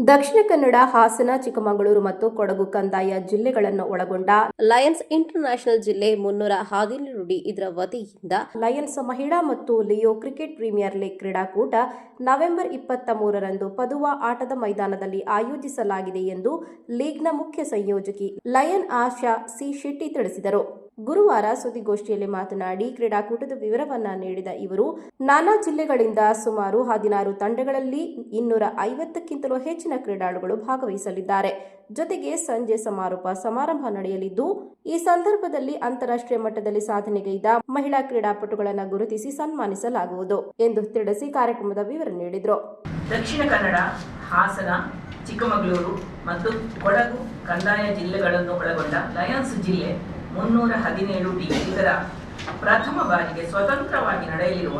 ದಕ್ಷಿಣ ಕನ್ನಡ, ಹಾಸನ, ಚಿಕ್ಕಮಗಳೂರು ಮತ್ತು ಕೊಡಗು ಕಂದಾಯ ಜಿಲ್ಲೆಗಳನ್ನು ಒಳಗೊಂಡ ಲಯನ್ಸ್ ಇಂಟರ್ನ್ಯಾಷನಲ್ ಜಿಲ್ಲೆ 317 ಇದರ ವತಿಯಿಂದ ಲಯನ್ಸ್ ಮಹಿಳಾ ಮತ್ತು ಲಿಯೋ ಕ್ರಿಕೆಟ್ ಪ್ರೀಮಿಯರ್ ಲೀಗ್ ಕ್ರೀಡಾಕೂಟ ನವೆಂಬರ್ 23ರಂದು ಪದುವಾ ಆಟದ ಮೈದಾನದಲ್ಲಿ ಆಯೋಜಿಸಲಾಗಿದೆ ಎಂದು ಲೀಗ್ನ ಮುಖ್ಯ ಸಂಯೋಜಕಿ ಲಯನ್ ಆಶಾ ಸಿ ಶೆಟ್ಟಿ ತಿಳಿಸಿದರು. ಗುರುವಾರ ಸುದ್ದಿಗೋಷ್ಠಿಯಲ್ಲಿ ಮಾತನಾಡಿ ಕ್ರೀಡಾಕೂಟದ ವಿವರವನ್ನ ನೀಡಿದ ಇವರು, ನಾನಾ ಜಿಲ್ಲೆಗಳಿಂದ ಸುಮಾರು 16 ತಂಡಗಳಲ್ಲಿ 250ಕ್ಕಿಂತಲೂ ಹೆಚ್ಚಿನ ಕ್ರೀಡಾಳುಗಳು ಭಾಗವಹಿಸಲಿದ್ದಾರೆ. ಜೊತೆಗೆ ಸಂಜೆ ಸಮಾರೋಪ ಸಮಾರಂಭ ನಡೆಯಲಿದ್ದು, ಈ ಸಂದರ್ಭದಲ್ಲಿ ಅಂತಾರಾಷ್ಟ್ರೀಯ ಮಟ್ಟದಲ್ಲಿ ಸಾಧನೆಗೈದ ಮಹಿಳಾ ಕ್ರೀಡಾಪಟುಗಳನ್ನು ಗುರುತಿಸಿ ಸನ್ಮಾನಿಸಲಾಗುವುದು ಎಂದು ತಿಳಿಸಿ ಕಾರ್ಯಕ್ರಮದ ವಿವರ ನೀಡಿದರು. ದಕ್ಷಿಣ ಕನ್ನಡ, ಹಾಸನ, ಚಿಕ್ಕಮಗಳೂರು ಮತ್ತು ಕೊಡಗು ಕಂದಾಯ ಜಿಲ್ಲೆಗಳನ್ನು ಒಳಗೊಂಡ ಲಯನ್ಸ್ ಜಿಲ್ಲೆ 317 ಇದರ ಪ್ರಥಮ ಬಾರಿಗೆ ಸ್ವತಂತ್ರವಾಗಿ ನಡೆಯಲಿರುವ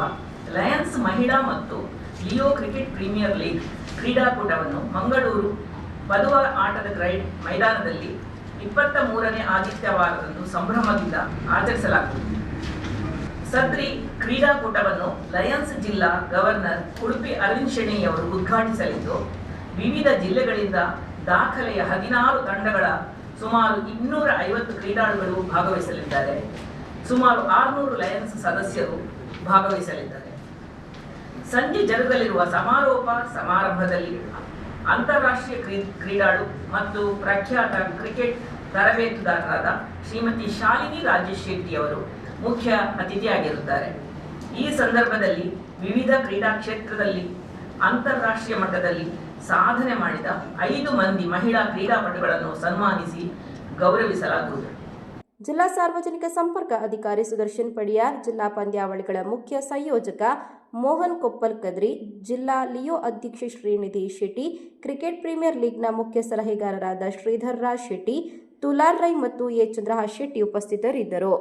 ಲಯನ್ಸ್ ಮಹಿಳಾ ಮತ್ತು ಲಿಯೋ ಕ್ರಿಕೆಟ್ ಪ್ರೀಮಿಯರ್ ಲೀಗ್ ಕ್ರೀಡಾಕೂಟವನ್ನು ಮಂಗಳೂರು ಪದುವಾ ಆಟದ ಮೈದಾನದಲ್ಲಿ 23ನೇ ಆದಿತ್ಯವಾರದಂದು ಸಂಭ್ರಮದಿಂದ ಆಚರಿಸಲಾಗುವುದು. ಸದ್ರಿ ಕ್ರೀಡಾಕೂಟವನ್ನು ಲಯನ್ಸ್ ಜಿಲ್ಲಾ ಗವರ್ನರ್ ಉಡುಪಿ ಅರವಿಂದ್ ಶೆಣೈಯವರು ಉದ್ಘಾಟಿಸಲಿದ್ದು, ವಿವಿಧ ಜಿಲ್ಲೆಗಳಿಂದ ದಾಖಲೆಯ 16 ತಂಡಗಳ ಸುಮಾರು 250 ಕ್ರೀಡಾಳುಗಳು ಭಾಗವಹಿಸಲಿದ್ದಾರೆ. ಸುಮಾರು 600 ಲಯನ್ಸ್ ಸದಸ್ಯರು ಭಾಗವಹಿಸಲಿದ್ದಾರೆ. ಸಂಜೆ ಜರುಗಲಿರುವ ಸಮಾರೋಪ ಸಮಾರಂಭದಲ್ಲಿ ಅಂತಾರಾಷ್ಟ್ರೀಯ ಕ್ರೀಡಾಳು ಮತ್ತು ಪ್ರಖ್ಯಾತ ಕ್ರಿಕೆಟ್ ತರಬೇತುದಾರರಾದ ಶ್ರೀಮತಿ ಶಾಲಿನಿ ರಾಜೇಶ್ ಶೆಟ್ಟಿ ಅವರು ಮುಖ್ಯ ಅತಿಥಿಯಾಗಿರುತ್ತಾರೆ. ಈ ಸಂದರ್ಭದಲ್ಲಿ ವಿವಿಧ ಕ್ರೀಡಾ ಕ್ಷೇತ್ರದಲ್ಲಿ ಅಂತಾರಾಷ್ಟ್ರೀಯ ಮಟ್ಟದಲ್ಲಿ ಸಾಧನೆ ಮಾಡಿದ 5 ಮಂದಿ ಮಹಿಳಾ ಕ್ರೀಡಾಪಟುಗಳನ್ನು ಸನ್ಮಾನಿಸಿ ಗೌರವಿಸಲಾಗುವುದು. ಜಿಲ್ಲಾ ಸಾರ್ವಜನಿಕ ಸಂಪರ್ಕ ಅಧಿಕಾರಿ ಸುದರ್ಶನ್ ಪಡಿಯಾರ್, ಜಿಲ್ಲಾ ಪಂದ್ಯಾವಳಿಗಳ ಮುಖ್ಯ ಸಂಯೋಜಕ ಮೋಹನ್ ಕೊಪ್ಪಲ್ ಕದ್ರಿ, ಜಿಲ್ಲಾ ಲಿಯೋ ಅಧ್ಯಕ್ಷೆ ಶ್ರೀನಿಧಿ ಶೆಟ್ಟಿ, ಕ್ರಿಕೆಟ್ ಪ್ರೀಮಿಯರ್ ಲೀಗ್ನ ಮುಖ್ಯ ಸಲಹೆಗಾರರಾದ ಶ್ರೀಧರ್ ರಾಜ್ ಶೆಟ್ಟಿ, ತುಲಾರ್ ರೈ ಮತ್ತು ಎ ಚಂದ್ರಹಾಸ್ ಶೆಟ್ಟಿ ಉಪಸ್ಥಿತರಿದ್ದರು.